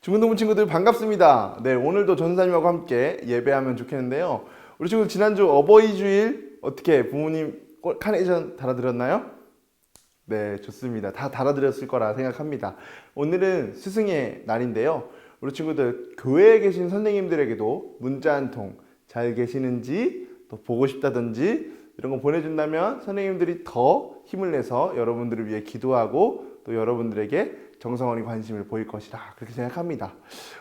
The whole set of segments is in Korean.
중고등부 친구들 반갑습니다. 네, 오늘도 전사님하고 함께 예배하면 좋겠는데요. 우리 친구들 지난주 어버이주일 어떻게 부모님 카네이션 달아드렸나요? 네, 좋습니다. 다 달아드렸을 거라 생각합니다. 오늘은 스승의 날인데요. 우리 친구들 교회에 계신 선생님들에게도 문자 한 통 잘 계시는지 또 보고 싶다든지 이런 거 보내준다면 선생님들이 더 힘을 내서 여러분들을 위해 기도하고 또 여러분들에게 정성어린 관심을 보일 것이라 그렇게 생각합니다.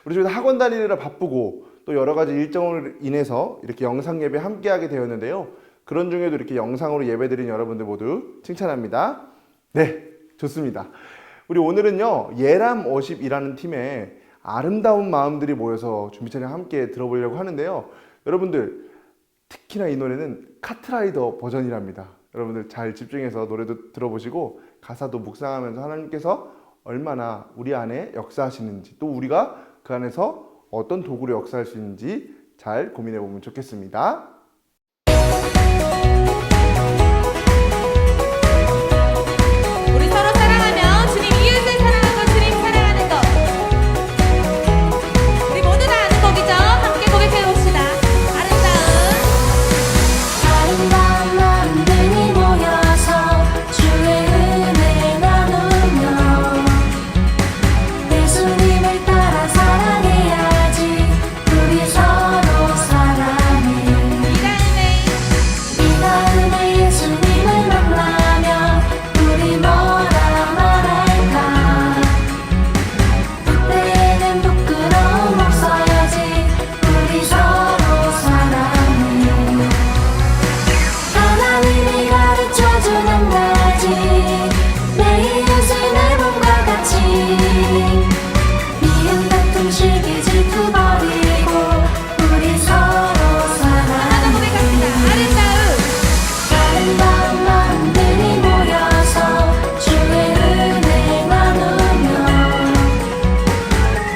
우리 친구들 학원 다니느라 바쁘고 또 여러 가지 일정으로 인해서 이렇게 영상 예배 함께 하게 되었는데요. 그런 중에도 이렇게 영상으로 예배 드린 여러분들 모두 칭찬합니다. 네, 좋습니다. 우리 오늘은요, 예람 워십이라는 팀에 아름다운 마음들이 모여서 준비 찬양 함께 들어보려고 하는데요. 여러분들 특히나 이 노래는 카트라이더 버전이랍니다. 여러분들 잘 집중해서 노래도 들어보시고 가사도 묵상하면서 하나님께서 얼마나 우리 안에 역사하시는지 또 우리가 그 안에서 어떤 도구로 역사할 수 있는지 잘 고민해 보면 좋겠습니다. 우리 서로 사랑하며 주님 이웃을 사랑하고 주님 사랑하는 것, 우리 모두 다 아는 곡이죠. 함께 고백해 봅시다. 아름다운 마음들이 모여서 주의 은혜 나누며 예수님을 따라 사랑해야지. 우리 서로 사랑해. 네가 은혜 예수님을 만나면 우리 뭐라 말할까. 그때는 부끄러움 없어야지. 우리 서로 사랑해. 하나님이 가르쳐주는 가지 내 이웃을 내 몸과 같이. 미움 다툼 시기 질투 버리고 우리 서로 사랑해. 아름다운 마음들이 모여서 주의 은혜 나누며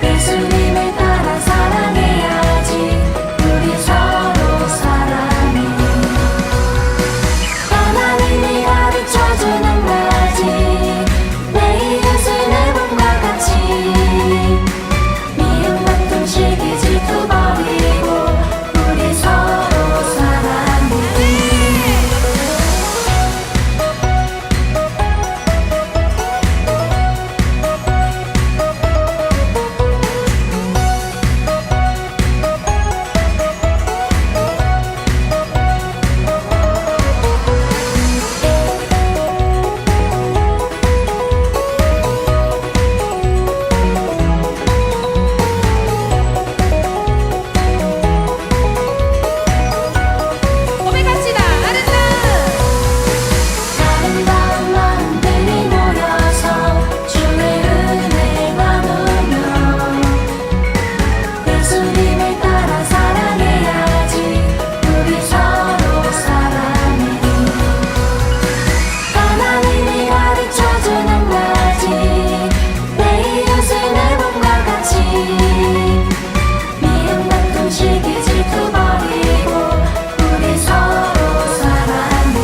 예수님을 따라 사랑해야지. 우리 서로 사랑해. 하나님이 가르쳐주는 가지 내 이웃을 내 몸과 같이. 미움 다툼 시기 질투 버리고 우리 서로 사랑해. 고백합시다. 아름다운 마음들이 모여서 주의 은혜 나누며 예수님을 따라 사랑해야지. 우리 서로 사랑해. 하나님이 가르쳐주는 가지 내 이웃을 내 몸과 같이. 미움 다툼 시기 질투 버리고 우리 서로 사랑해.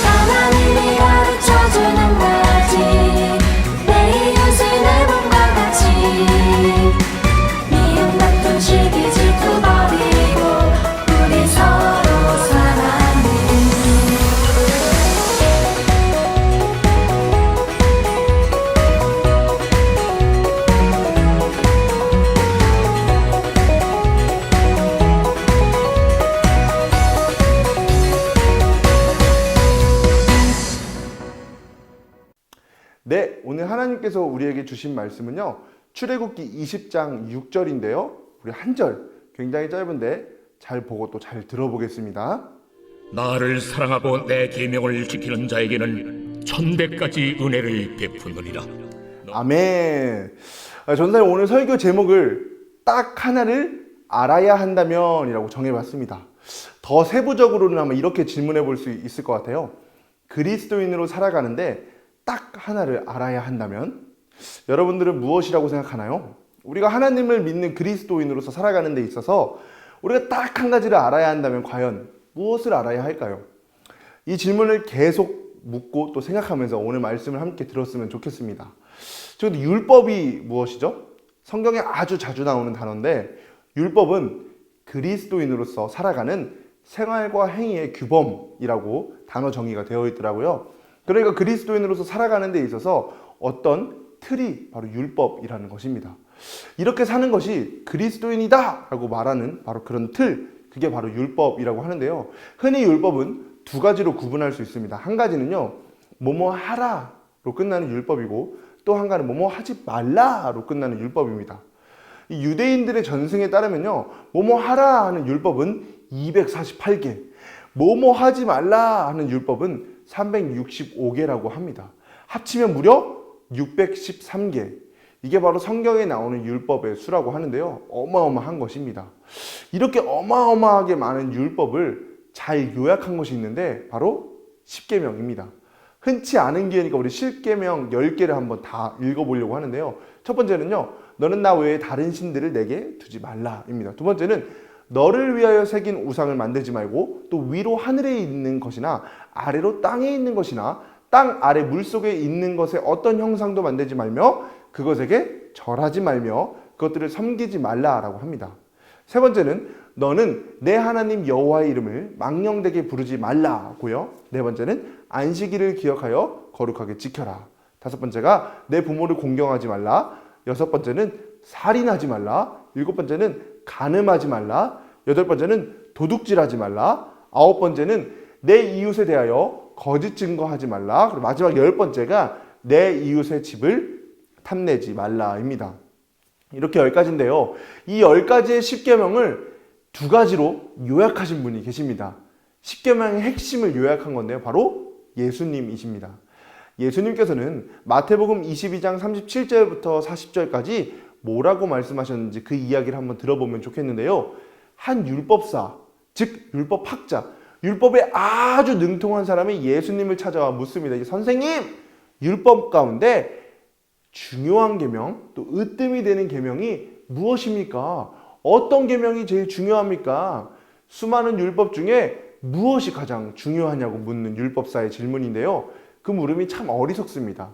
하나님이 가르쳐주는 가지 내 이웃을 내 몸과 같이. 미움 다툼 시기 질투 버리고 우리 서로 사랑해. 네, 오늘 하나님께서 우리에게 주신 말씀은요, 출애굽기 20장 6절인데요. 우리 한 절 굉장히 짧은데 잘 보고 또 잘 들어보겠습니다. 나를 사랑하고 내 계명을 지키는 자에게는 천대까지 은혜를 베푸느니라. 아멘. 전사님 오늘 설교 제목을 딱 하나를 알아야 한다면 이라고 정해봤습니다. 더 세부적으로는 아마 이렇게 질문해 볼 수 있을 것 같아요. 그리스도인으로 살아가는데 딱 하나를 알아야 한다면 여러분들은 무엇이라고 생각하나요? 우리가 하나님을 믿는 그리스도인으로서 살아가는 데 있어서 우리가 딱 한 가지를 알아야 한다면 과연 무엇을 알아야 할까요? 이 질문을 계속 묻고 또 생각하면서 오늘 말씀을 함께 들었으면 좋겠습니다. 근데 율법이 무엇이죠? 성경에 아주 자주 나오는 단어인데 율법은 그리스도인으로서 살아가는 생활과 행위의 규범이라고 단어 정의가 되어 있더라고요. 그러니까 그리스도인으로서 살아가는 데 있어서 어떤 틀이 바로 율법이라는 것입니다. 이렇게 사는 것이 그리스도인이다 라고 말하는 바로 그런 틀, 그게 바로 율법이라고 하는데요. 흔히 율법은 두 가지로 구분할 수 있습니다. 한 가지는요, 뭐뭐 하라로 끝나는 율법이고, 또 한 가지는 뭐뭐 하지 말라로 끝나는 율법입니다. 이 유대인들의 전승에 따르면요, 뭐뭐 하라 하는 율법은 248개, 뭐뭐 하지 말라 하는 율법은 365개라고 합니다. 합치면 무려 613개. 이게 바로 성경에 나오는 율법의 수라고 하는데요. 어마어마한 것입니다. 이렇게 어마어마하게 많은 율법을 잘 요약한 것이 있는데 바로 십계명입니다. 흔치 않은 기회니까 우리 십계명 10개를 한번 다 읽어보려고 하는데요. 첫 번째는요, 너는 나 외에 다른 신들을 내게 두지 말라입니다. 두 번째는 너를 위하여 새긴 우상을 만들지 말고 또 위로 하늘에 있는 것이나 아래로 땅에 있는 것이나 땅 아래 물속에 있는 것에 어떤 형상도 만들지 말며 그것에게 절하지 말며 그것들을 섬기지 말라라고 합니다. 세 번째는 너는 내 하나님 여호와의 이름을 망령되게 부르지 말라고요. 네 번째는 안식일을 기억하여 거룩하게 지켜라. 다섯 번째가 내 부모를 공경하지 말라. 여섯 번째는 살인하지 말라. 일곱 번째는 간음하지 말라. 여덟 번째는 도둑질하지 말라. 아홉 번째는 내 이웃에 대하여 거짓 증거하지 말라. 그리고 마지막 열 번째가 내 이웃의 집을 탐내지 말라입니다. 이렇게 10가지인데요. 이 10가지의 십계명을 두 가지로 요약하신 분이 계십니다. 십계명의 핵심을 요약한 건데요. 바로 예수님이십니다. 예수님께서는 마태복음 22장 37절부터 40절까지 뭐라고 말씀하셨는지 그 이야기를 한번 들어보면 좋겠는데요. 한 율법사, 즉 율법학자, 율법에 아주 능통한 사람이 예수님을 찾아와 묻습니다. 선생님, 율법 가운데 중요한 계명, 또 으뜸이 되는 계명이 무엇입니까? 어떤 계명이 제일 중요합니까? 수많은 율법 중에 무엇이 가장 중요하냐고 묻는 율법사의 질문인데요. 그 물음이 참 어리석습니다.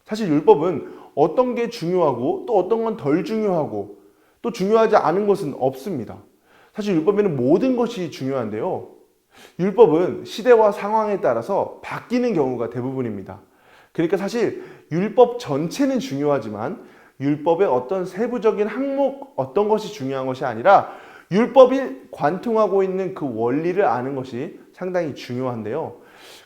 사실 율법은 어떤 게 중요하고 또 어떤 건 덜 중요하고 또 중요하지 않은 것은 없습니다. 사실 율법에는 모든 것이 중요한데요. 율법은 시대와 상황에 따라서 바뀌는 경우가 대부분입니다. 그러니까 사실 율법 전체는 중요하지만 율법의 어떤 세부적인 항목 어떤 것이 중요한 것이 아니라 율법이 관통하고 있는 그 원리를 아는 것이 상당히 중요한데요.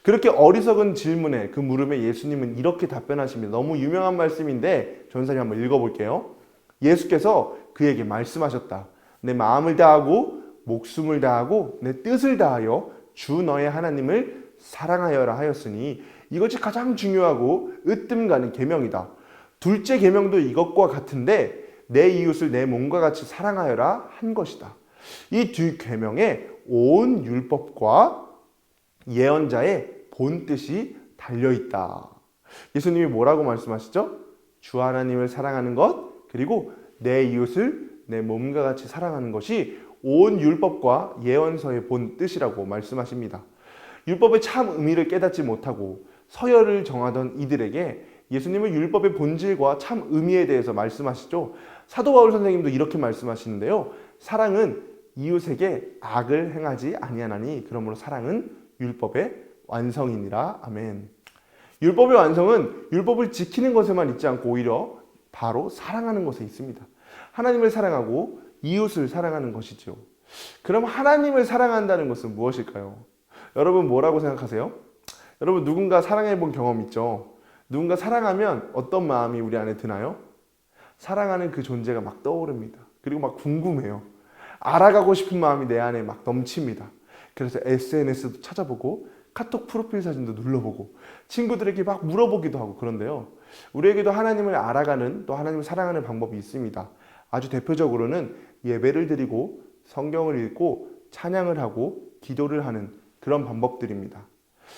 그렇게 어리석은 질문에 그 물음에 예수님은 이렇게 답변하십니다. 너무 유명한 말씀인데 전사님 한번 읽어볼게요. 예수께서 그에게 말씀하셨다. 내 마음을 다하고 목숨을 다하고 내 뜻을 다하여 주 너의 하나님을 사랑하여라 하였으니 이것이 가장 중요하고 으뜸 가는 계명이다. 둘째 계명도 이것과 같은데 내 이웃을 내 몸과 같이 사랑하여라 한 것이다. 이 두 계명에 온 율법과 예언자의 본 뜻이 달려있다. 예수님이 뭐라고 말씀하시죠? 주 하나님을 사랑하는 것 그리고 내 이웃을 내 몸과 같이 사랑하는 것이 온 율법과 예언서의 본 뜻이라고 말씀하십니다. 율법의 참 의미를 깨닫지 못하고 서열을 정하던 이들에게 예수님은 율법의 본질과 참 의미에 대해서 말씀하시죠. 사도 바울 선생님도 이렇게 말씀하시는데요. 사랑은 이웃에게 악을 행하지 아니하나니 그러므로 사랑은 율법의 완성이니라. 아멘. 율법의 완성은 율법을 지키는 것에만 있지 않고 오히려 바로 사랑하는 것에 있습니다. 하나님을 사랑하고 이웃을 사랑하는 것이죠. 그럼 하나님을 사랑한다는 것은 무엇일까요? 여러분 뭐라고 생각하세요? 여러분 누군가 사랑해 본 경험 있죠? 누군가 사랑하면 어떤 마음이 우리 안에 드나요? 사랑하는 그 존재가 막 떠오릅니다. 그리고 막 궁금해요. 알아가고 싶은 마음이 내 안에 막 넘칩니다. 그래서 SNS도 찾아보고 카톡 프로필 사진도 눌러보고 친구들에게 막 물어보기도 하고 그런데요. 우리에게도 하나님을 알아가는 또 하나님을 사랑하는 방법이 있습니다. 아주 대표적으로는 예배를 드리고 성경을 읽고 찬양을 하고 기도를 하는 그런 방법들입니다.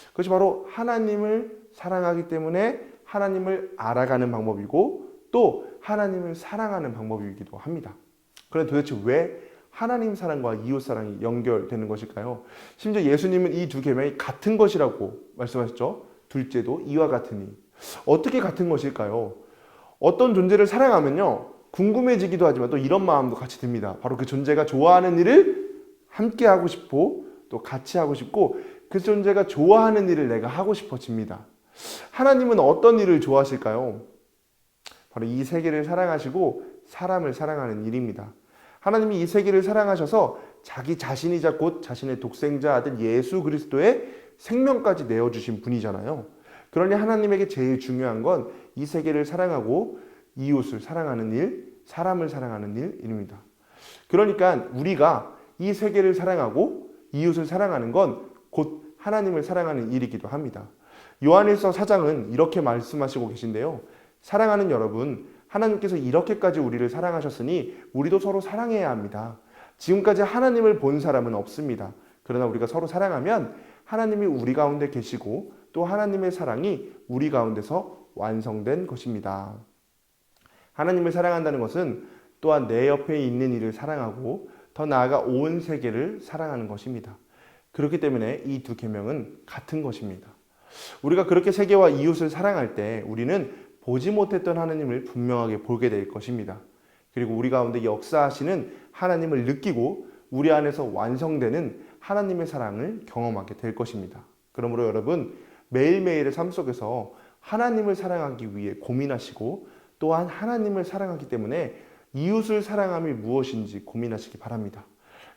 그것이 바로 하나님을 사랑하기 때문에 하나님을 알아가는 방법이고 또 하나님을 사랑하는 방법이기도 합니다. 그런데 도대체 왜 하나님 사랑과 이웃 사랑이 연결되는 것일까요? 심지어 예수님은 이 두 계명이 같은 것이라고 말씀하셨죠. 둘째도 이와 같으니. 어떻게 같은 것일까요? 어떤 존재를 사랑하면요, 궁금해지기도 하지만 또 이런 마음도 같이 듭니다. 바로 그 존재가 좋아하는 일을 함께 하고 싶고 또 같이 하고 싶고 그 존재가 좋아하는 일을 내가 하고 싶어집니다. 하나님은 어떤 일을 좋아하실까요? 바로 이 세계를 사랑하시고 사람을 사랑하는 일입니다. 하나님이 이 세계를 사랑하셔서 자기 자신이자 곧 자신의 독생자 아들 예수 그리스도의 생명까지 내어주신 분이잖아요. 그러니 하나님에게 제일 중요한 건 이 세계를 사랑하고 이웃을 사랑하는 일, 사람을 사랑하는 일입니다. 그러니까 우리가 이 세계를 사랑하고 이웃을 사랑하는 건 곧 하나님을 사랑하는 일이기도 합니다. 요한일서 4장은 이렇게 말씀하시고 계신데요. 사랑하는 여러분, 하나님께서 이렇게까지 우리를 사랑하셨으니 우리도 서로 사랑해야 합니다. 지금까지 하나님을 본 사람은 없습니다. 그러나 우리가 서로 사랑하면 하나님이 우리 가운데 계시고 또 하나님의 사랑이 우리 가운데서 완성된 것입니다. 하나님을 사랑한다는 것은 또한 내 옆에 있는 이를 사랑하고 더 나아가 온 세계를 사랑하는 것입니다. 그렇기 때문에 이 두 계명은 같은 것입니다. 우리가 그렇게 세계와 이웃을 사랑할 때 우리는 보지 못했던 하나님을 분명하게 보게 될 것입니다. 그리고 우리 가운데 역사하시는 하나님을 느끼고 우리 안에서 완성되는 하나님의 사랑을 경험하게 될 것입니다. 그러므로 여러분, 매일매일의 삶 속에서 하나님을 사랑하기 위해 고민하시고 또한 하나님을 사랑하기 때문에 이웃을 사랑함이 무엇인지 고민하시기 바랍니다.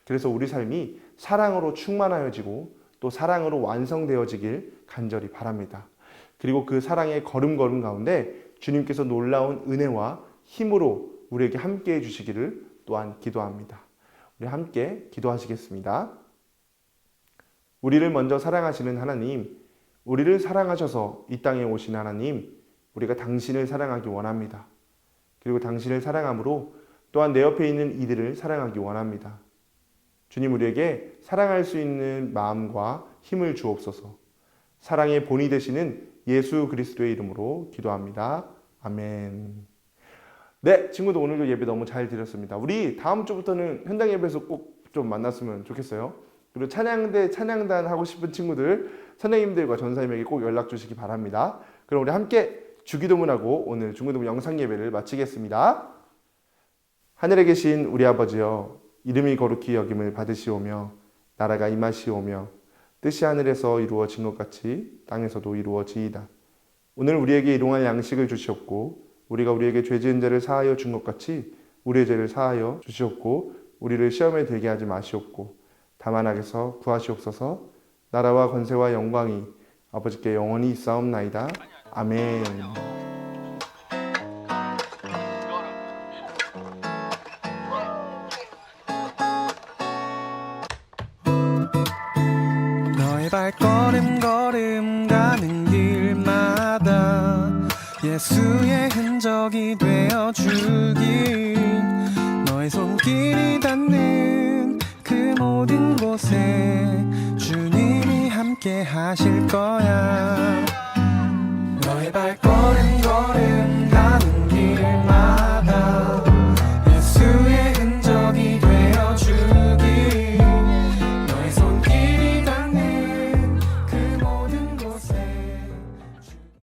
그래서 우리 삶이 사랑으로 충만하여지고 또 사랑으로 완성되어지길 간절히 바랍니다. 그리고 그 사랑의 걸음걸음 가운데 주님께서 놀라운 은혜와 힘으로 우리에게 함께 해주시기를 또한 기도합니다. 우리 함께 기도하시겠습니다. 우리를 먼저 사랑하시는 하나님, 우리를 사랑하셔서 이 땅에 오신 하나님, 우리가 당신을 사랑하기 원합니다. 그리고 당신을 사랑함으로 또한 내 옆에 있는 이들을 사랑하기 원합니다. 주님, 우리에게 사랑할 수 있는 마음과 힘을 주옵소서. 사랑의 본이 되시는 예수 그리스도의 이름으로 기도합니다. 아멘. 네, 친구들 오늘도 예배 너무 잘 드렸습니다. 우리 다음 주부터는 현장 예배에서 꼭 좀 만났으면 좋겠어요. 그리고 찬양대, 찬양단 하고 싶은 친구들, 선생님들과 전사님에게 꼭 연락 주시기 바랍니다. 그럼 우리 함께 주기도문하고 오늘 중고등부 영상 예배를 마치겠습니다. 하늘에 계신 우리 아버지여, 이름이 거룩히 여김을 받으시오며 나라가 임하시오며 뜻이 하늘에서 이루어진 것 같이 땅에서도 이루어지이다. 오늘 우리에게 일용할 양식을 주시옵고 우리가 우리에게 죄 지은 자를 사하여 준 것 같이 우리의 죄를 사하여 주시옵고 우리를 시험에 들게 하지 마시옵고 다만 악에서 구하시옵소서. 나라와 권세와 영광이 아버지께 영원히 있사옵나이다. 아멘. 너의 발걸음 걸음 가는 길마다 예수의 흔적이 되어주길, 너의 손길이 닿는 그 모든 곳에 주님이 함께 하실 거야.